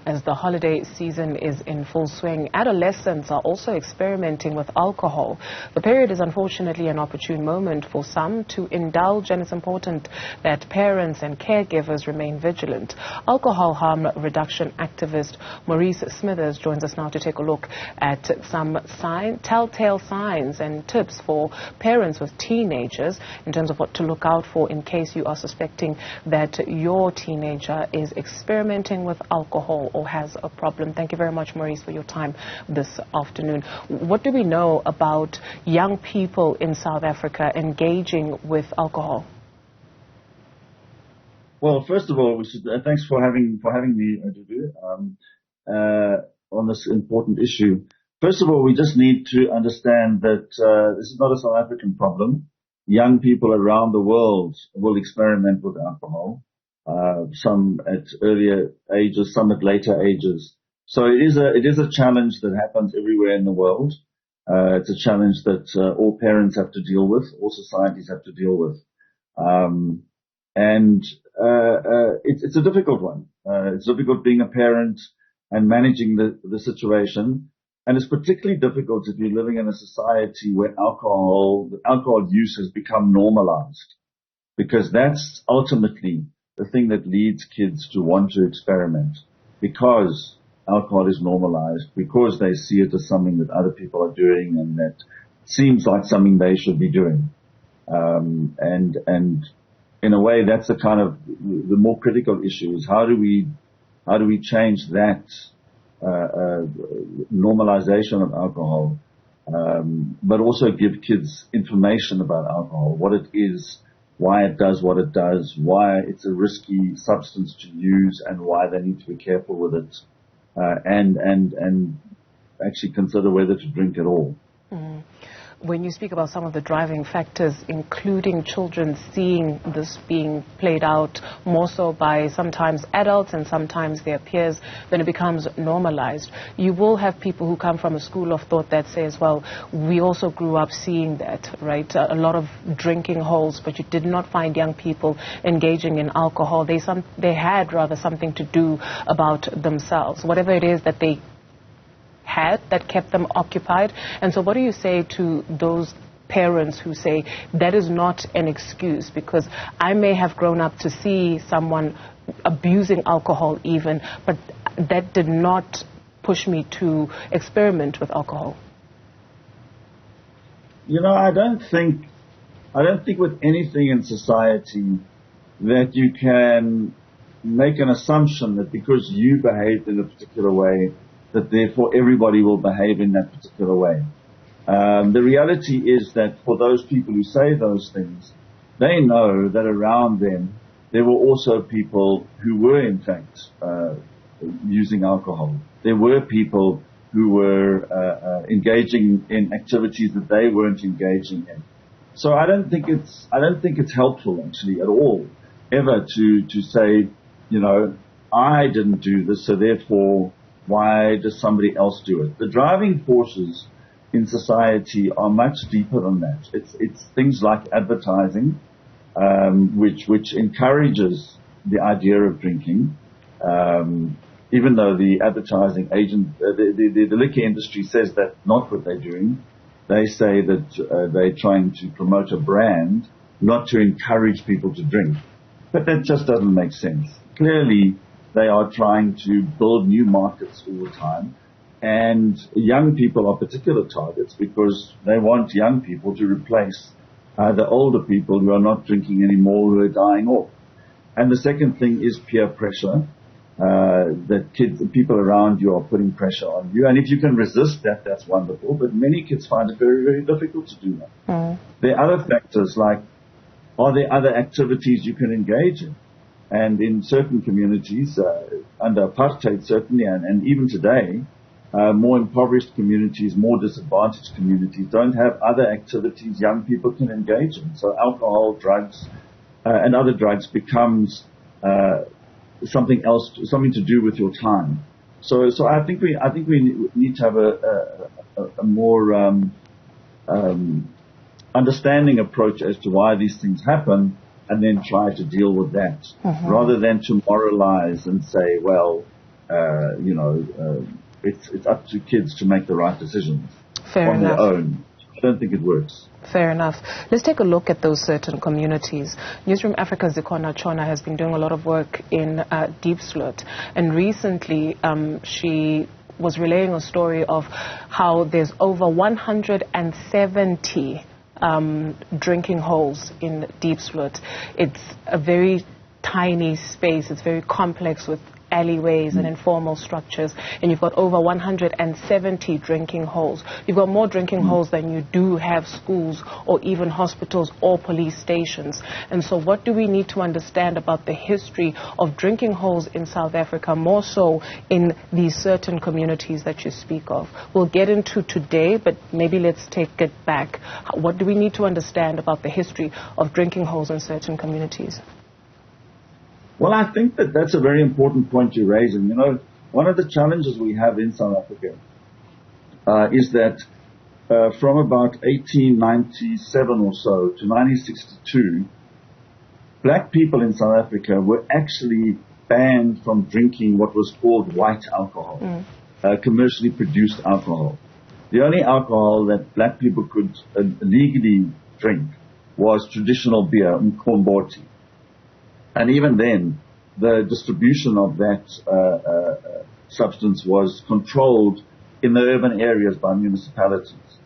As the holiday season is in full swing, adolescents are also experimenting with alcohol. The period is unfortunately an opportune moment for some to indulge, and it's important that parents and caregivers remain vigilant. Alcohol harm reduction activist Maurice Smithers joins us now to take a look at some telltale signs and tips for parents with teenagers in terms of what to look out for in case you are suspecting that your teenager is experimenting with alcohol or has a problem. Thank you very much, Maurice, for your time this afternoon. What do we know about young people in South Africa engaging with alcohol? Well, first of all, thanks for having me, on this important issue. First of all, we just need to understand that this is not a South African problem. Young people around the world will experiment with alcohol. Some at earlier ages, some at later ages. So it is a challenge that happens everywhere in the world. It's a challenge that all parents have to deal with, all societies have to deal with. It's a difficult one. It's difficult being a parent and managing the situation. And it's particularly difficult if you're living in a society where alcohol use has become normalized, because that's ultimately the thing that leads kids to want to experiment, because alcohol is normalized, because they see it as something that other people are doing and that seems like something they should be doing. And in a way, that's the kind of the more critical issue is how do we change that normalization of alcohol, but also give kids information about alcohol, what it is, why it does what it does, why it's a risky substance to use, and why they need to be careful with it, and actually consider whether to drink at all. Mm. When you speak about some of the driving factors, including children seeing this being played out more so by sometimes adults and sometimes their peers, then it becomes normalized. You will have people who come from a school of thought that says, well, we also grew up seeing that, right? A lot of drinking holes, but you did not find young people engaging in alcohol. They had rather something to do about themselves, whatever it is that they had that kept them occupied. And so what do you say to those parents who say that is not an excuse, because I may have grown up to see someone abusing alcohol even, but that did not push me to experiment with alcohol? You know, I don't think with anything in society that you can make an assumption that because you behaved in a particular way, that therefore everybody will behave in that particular way. The reality is that for those people who say those things, they know that around them there were also people who were in fact using alcohol. There were people who were engaging in activities that they weren't engaging in. So I don't think it's helpful actually at all ever to say, you know, I didn't do this, so therefore why does somebody else do it? The driving forces in society are much deeper than that. It's things like advertising, which encourages the idea of drinking, even though the advertising agent, the liquor industry says that's not what they're doing. They say that they're trying to promote a brand, not to encourage people to drink. But that just doesn't make sense. Clearly, they are trying to build new markets all the time. And young people are particular targets because they want young people to replace the older people who are not drinking anymore, who are dying off. And the second thing is peer pressure, that people around you are putting pressure on you. And if you can resist that, that's wonderful. But many kids find it very, very difficult to do that. Mm. There are other factors like, are there other activities you can engage in? And in certain communities, under apartheid certainly, and even today, more impoverished communities, more disadvantaged communities don't have other activities young people can engage in. So alcohol, drugs, and other drugs becomes something else, something to do with your time. So I think we need to have a more understanding approach as to why these things happen, and then try to deal with that, rather than to moralize and say, well, it's up to kids to make the right decisions Fair on enough. their own. I don't think it works. Fair enough. Let's take a look at those certain communities. Newzroom Afrika's Zikona Chona has been doing a lot of work in Diepsloot, and recently she was relaying a story of how there's over 170 drinking holes in Diepsloot. It's a very tiny space. It's very complex with alleyways and informal structures, and you've got over 170 drinking holes. You've got more drinking holes than you do have schools or even hospitals or police stations. And so what do we need to understand about the history of drinking holes in South Africa, more so in these certain communities that you speak of? We'll get into today, but maybe let's take it back. What do we need to understand about the history of drinking holes in certain communities? Well, I think that's a very important point you're raising. One of the challenges we have in South Africa is that from about 1897 or so to 1962, black people in South Africa were actually banned from drinking what was called white alcohol, commercially produced alcohol. The only alcohol that black people could legally drink was traditional beer, mkomboti. And even then, the distribution of that substance was controlled in the urban areas by municipalities.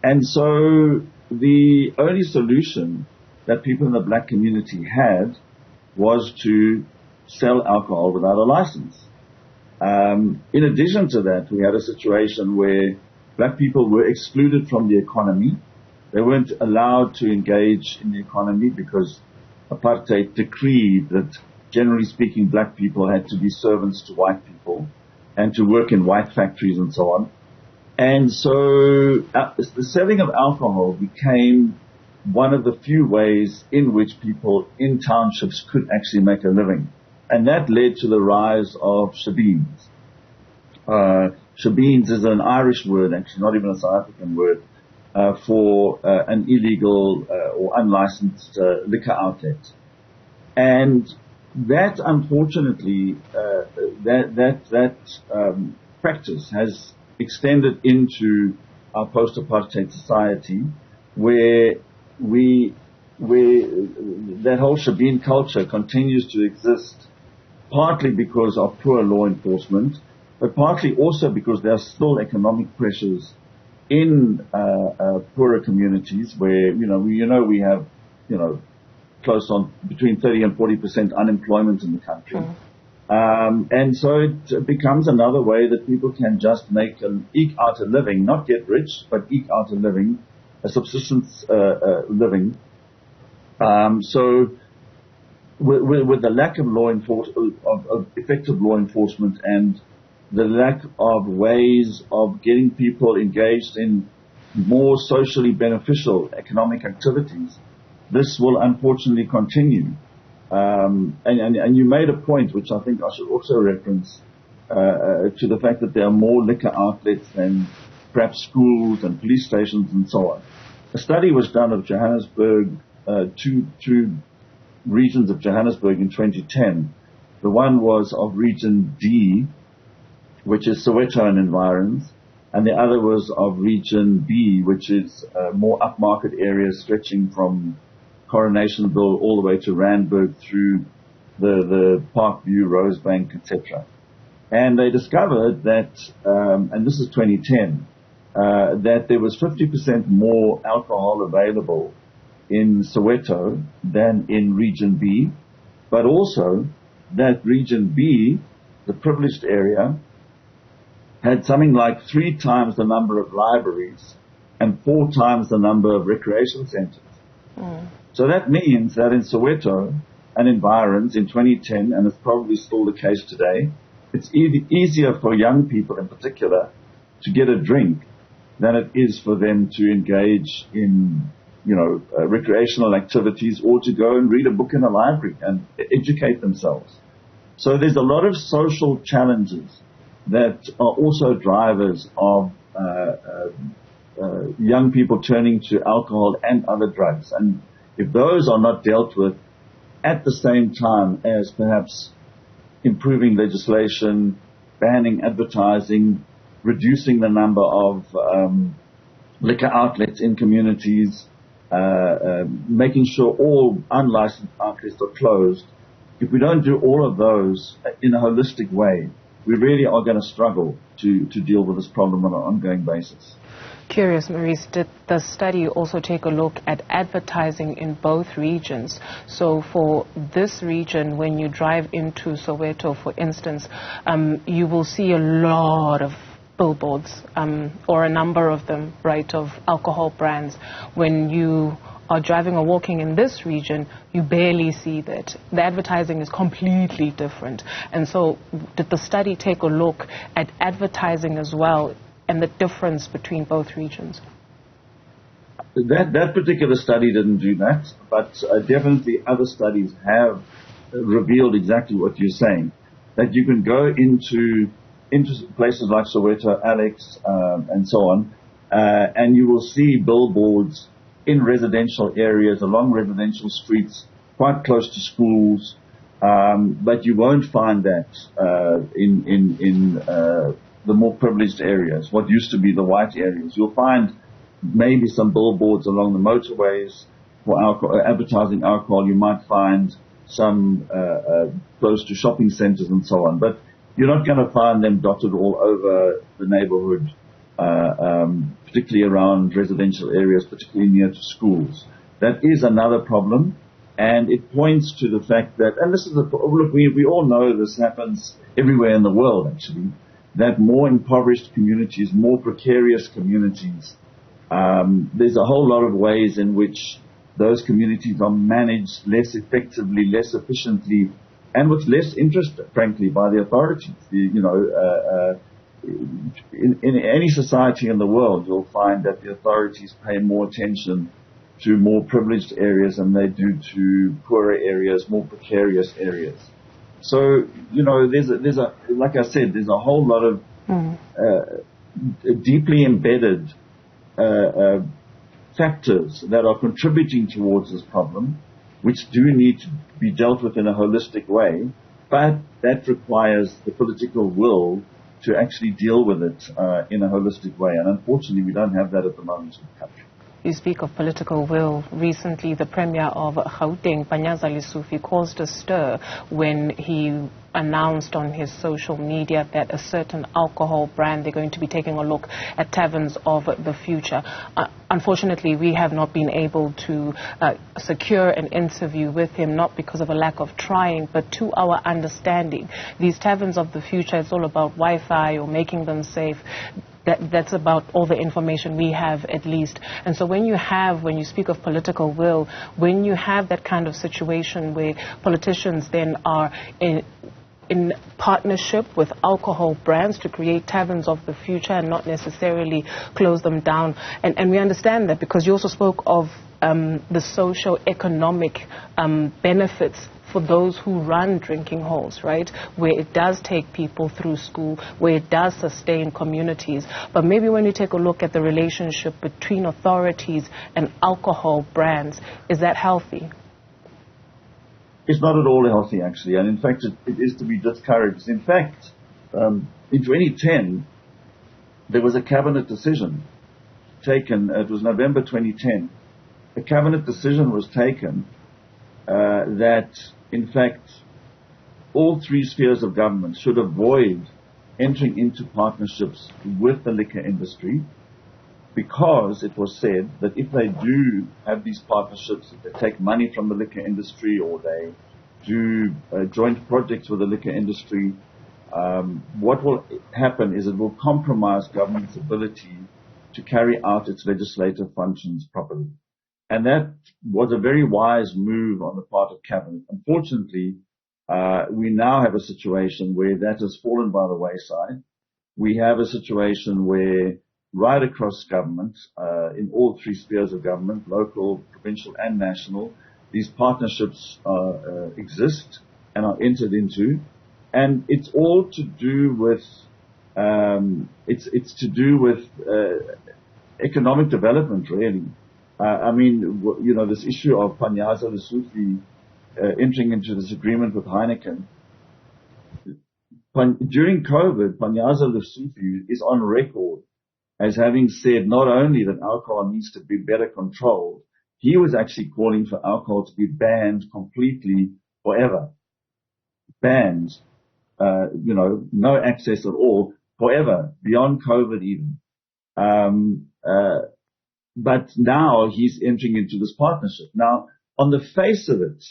And so the only solution that people in the black community had was to sell alcohol without a license. In addition to that, we had a situation where black people were excluded from the economy. They weren't allowed to engage in the economy because apartheid decreed that, generally speaking, black people had to be servants to white people and to work in white factories and so on. And so the selling of alcohol became one of the few ways in which people in townships could actually make a living. And that led to the rise of shebeens. Shebeens is an Irish word, actually, not even a South African word, for an illegal or unlicensed liquor outlet. And that, unfortunately, that practice has extended into our post-apartheid society, where that whole shebeen culture continues to exist, partly because of poor law enforcement, but partly also because there are still economic pressures in poorer communities where we have close on between 30 and 40% unemployment in the country, and so it becomes another way that people can just eke out a living, not get rich, but eke out a living, a subsistence living. So with the lack of of effective law enforcement and the lack of ways of getting people engaged in more socially beneficial economic activities, this will unfortunately continue. And you made a point, which I think I should also reference, to the fact that there are more liquor outlets than perhaps schools and police stations and so on. A study was done of Johannesburg, two regions of Johannesburg in 2010. The one was of Region D, which is Soweto and environs, and the other was of Region B, which is more upmarket areas stretching from Coronationville all the way to Randburg through the Parkview, Rosebank, etc. And they discovered that, and this is 2010, that there was 50% more alcohol available in Soweto than in Region B, but also that Region B, the privileged area, had something like 3 times the number of libraries and 4 times the number of recreation centers. So that means that in Soweto and environs in 2010, and it's probably still the case today, it's easier for young people in particular to get a drink than it is for them to engage in, recreational activities or to go and read a book in a library and educate themselves. So there's a lot of social challenges that are also drivers of young people turning to alcohol and other drugs. And if those are not dealt with at the same time as perhaps improving legislation, banning advertising, reducing the number of liquor outlets in communities, making sure all unlicensed outlets are closed. If we don't do all of those in a holistic way, we really are going to struggle to deal with this problem on an ongoing basis. Curious, Maurice, did the study also take a look at advertising in both regions? So for this region, when you drive into Soweto, for instance, you will see a lot of billboards, or a number of them, right, of alcohol brands. When you are driving or walking in this region, you barely see that. The advertising is completely different. And so did the study take a look at advertising as well and the difference between both regions? That particular study didn't do that, but definitely other studies have revealed exactly what you're saying, that you can go into places like Soweto, Alex, and so on, and you will see billboards in residential areas, along residential streets, quite close to schools, but you won't find that in the more privileged areas, what used to be the white areas. You'll find maybe some billboards along the motorways for alcohol, advertising alcohol. You might find some close to shopping centers and so on, but you're not going to find them dotted all over the neighborhood, particularly around residential areas, particularly near to schools. That is another problem, and it points to the fact that, and this is look, we all know this happens everywhere in the world, actually, that more impoverished communities, more precarious communities, there's a whole lot of ways in which those communities are managed less effectively, less efficiently, and with less interest, frankly, by the authorities. In any society in the world, you'll find that the authorities pay more attention to more privileged areas than they do to poorer areas, more precarious areas. So, there's a like I said, there's a whole lot of deeply embedded factors that are contributing towards this problem, which do need to be dealt with in a holistic way, but that requires the political will to actually deal with it in a holistic way. And unfortunately, we don't have that at the moment in the country. You speak of political will. Recently, the Premier of Gauteng, Panyaza Lesufi, caused a stir when he announced on his social media that a certain alcohol brand, they're going to be taking a look at taverns of the future. Unfortunately, we have not been able to secure an interview with him, not because of a lack of trying, but to our understanding. These taverns of the future, it's all about Wi-Fi or making them safe. That's about all the information we have, at least. And so when you speak of political will, when you have that kind of situation where politicians then are in partnership with alcohol brands to create taverns of the future and not necessarily close them down. And we understand that because you also spoke of the socio-economic benefits for those who run drinking halls, right, where it does take people through school, where it does sustain communities. But maybe when you take a look at the relationship between authorities and alcohol brands, is that healthy? It's not at all healthy, actually, and in fact, it is to be discouraged. In fact, in 2010, there was a cabinet decision taken. It was November 2010. A cabinet decision was taken that, in fact, all three spheres of government should avoid entering into partnerships with the liquor industry, because it was said that if they do have these partnerships, if they take money from the liquor industry or they do joint projects with the liquor industry, what will happen is it will compromise government's ability to carry out its legislative functions properly. And that was a very wise move on the part of cabinet. Unfortunately, we now have a situation where that has fallen by the wayside. We have a situation where right across government, in all three spheres of government, local, provincial and national, these partnerships exist and are entered into, and it's all to do with it's to do with economic development, really. I mean, this issue of Panyaza Lesufi entering into this agreement with Heineken. during COVID, Panyaza Lesotho is on record as having said not only that alcohol needs to be better controlled, he was actually calling for alcohol to be banned completely forever. Banned, no access at all forever, beyond COVID even. But now he's entering into this partnership. Now, on the face of it,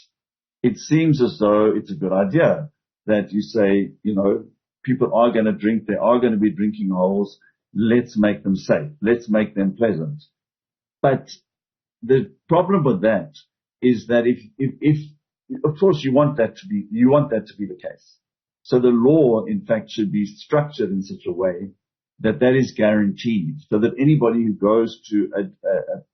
it seems as though it's a good idea that you say, people are going to drink, there are going to be drinking holes, let's make them safe, let's make them pleasant. But the problem with that is that if of course you want that to be the case. So the law, in fact, should be structured in such a way that is guaranteed, so that anybody who goes to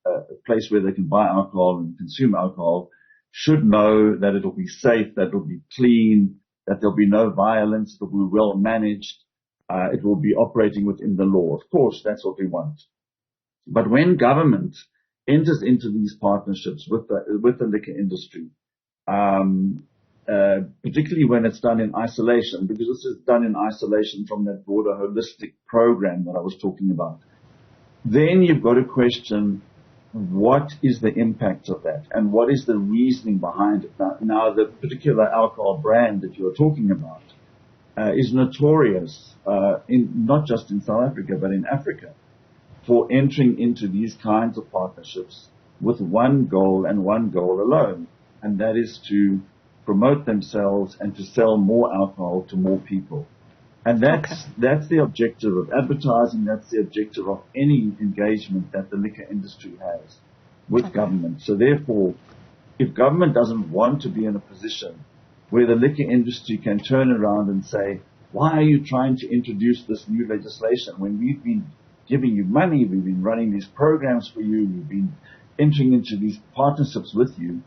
a place where they can buy alcohol and consume alcohol should know that it'll be safe, that it'll be clean, that there'll be no violence, it'll be well managed, it will be operating within the law. Of course, that's what we want. But when government enters into these partnerships with the liquor industry, particularly when it's done in isolation, because this is done in isolation from that broader holistic program that I was talking about, then you've got to question what is the impact of that and what is the reasoning behind it. Now the particular alcohol brand that you're talking about is notorious, not just in South Africa, but in Africa, for entering into these kinds of partnerships with one goal and one goal alone, and that is to promote themselves and to sell more alcohol to more people. And that's the objective of advertising, that's the objective of any engagement that the liquor industry has with government. So therefore, if government doesn't want to be in a position where the liquor industry can turn around and say, why are you trying to introduce this new legislation when we've been giving you money, we've been running these programs for you, we've been entering into these partnerships with you,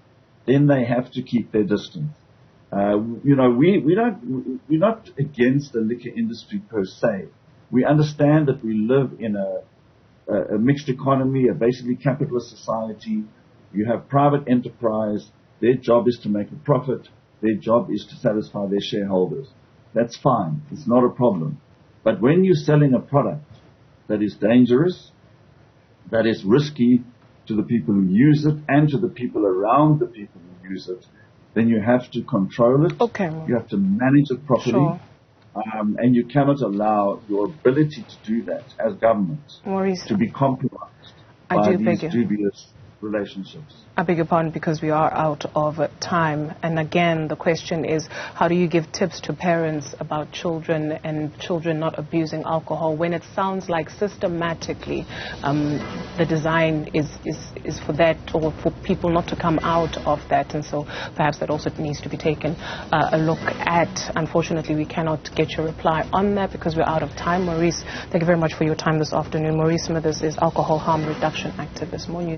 then they have to keep their distance. We're not against the liquor industry per se. We understand that we live in a mixed economy, a basically capitalist society. You have private enterprise. Their job is to make a profit. Their job is to satisfy their shareholders. That's fine. It's not a problem. But when you're selling a product that is dangerous, that is risky to the people who use it and to the people around the people who use it, then you have to control it. Okay. You have to manage it properly. Sure. And you cannot allow your ability to do that as government to be compromised by these dubious relationships. I beg your pardon, because we are out of time. And again, the question is, how do you give tips to parents about children and children not abusing alcohol when it sounds like systematically the design is for that, or for people not to come out of that? And so perhaps that also needs to be taken a look at. Unfortunately, we cannot get your reply on that because we're out of time. Maurice, thank you very much for your time this afternoon. Maurice Smithers is alcohol harm reduction activist. More news.